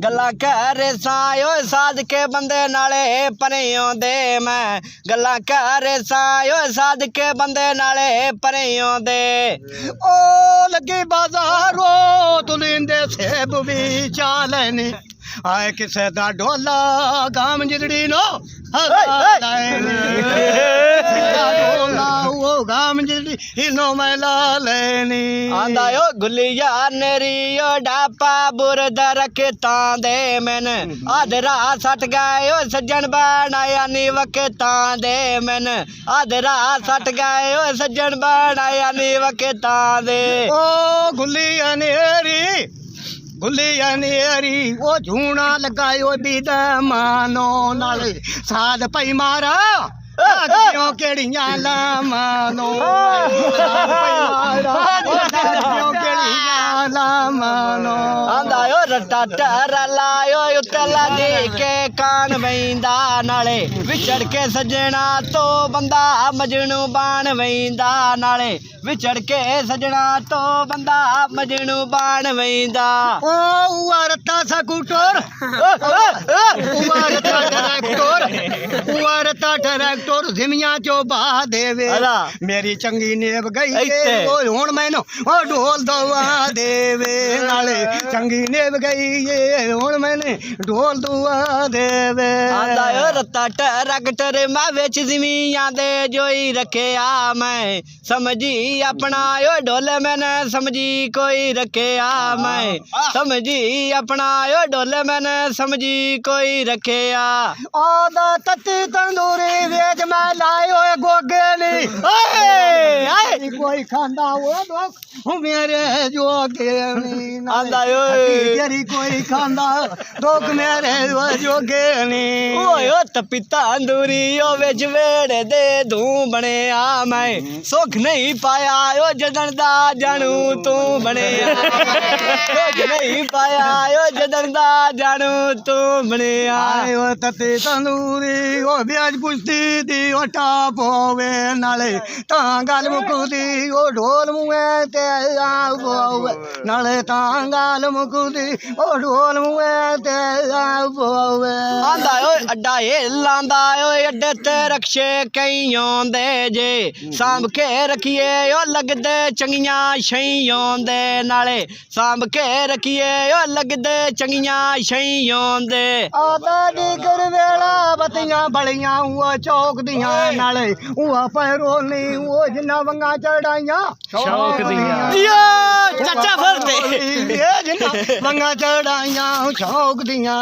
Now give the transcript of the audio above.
गल्ला कर सायो साध के बंदे नाले परे आउंदे मैं गल्ला कर सायो साध के बंदे नाले परे आउंदे ओ लगी बाजारो तुलिंदे सेब भी चालने आए किसे दा ढोला गाम जिरड़ी नो गाम जिरड़ी हिनो मैला लेनी आंदा यो गुलिया नेरियो डापा बुरद रखता दे मैन आधरा सट गयो सज्जन बनाया नी वकता दे मैन आधरा सट गयो सज्जन बनाया नी वकता दे ओ गुलिया नेरी वो झूना लगायो बीद मानो नाले साध पई मारा क्यों केड़ियां ला मानो क्यों केड़ियां ला मानो आंदा यो रट्टा टरा लायो उतला दे के कान वैंदा नाले विछड़ के सजना तो बंदा मजनू बाण वैंदा नाले विछड़ के सजना तो बंदा मजनू बाण वैंदा ओ उरता सकुटर उरता ट्रैक्टर जिमिया चो बा देवे मेरी चंगी नेब गई ओ हुण मैनू ओ ढोल दवा देवे नाले चंगी नेब गई ये हुण मैंने ढोल दवा देवे आंदा यो रत्ता ट्रैक्टर मैं विच जिमिया दे जोई रखे आ मैं समझी अपना यो ढोल मैंने समझी कोई रखे आ मैं समझी अपना यो ढोल मैंने समझी कोई रखे आ आदा तत्ती तंदूरी वेज मैं लायो गोगेली कोई खांदा वो दोख मेरे जोगेली आंदा यो तेरी कोई खांदा दोख मेरे जोगेली ओयो तपी तंदूरी ओ विच वेड़े दे धू बने आ मैं सुख नहीं पाया ओ जदन दा जानू तू बने सुख नहीं पाया ओ जदन दा जानू तू बने आयो तते तंदूरी ओ ब्याज कुश्ती दी ओ टाप होवे नाले तां गल मुकुदी ओ ढोल मुए ते होवे नाले तां गल मुकुदी ओ ढोल मुए ते होवे आंदा ओए अड्डा ए लांदा ओए अड्डे ते रक्षे कई आउंदे जे सांभ के रखिए ओ लगदे चंगियां छई आउंदे नाले सांभ के रखिए ओ लगदे चंगियां छई आउंदे आदा डीगर वेला बतियां बलियां वो चौक दियां नाले वो पैरों नहीं वो जिन्ना वंगा चढ़ाइयां शौक दियां चाचा फरते जिन्ना वंगा चढ़ाइयां शौक दियां।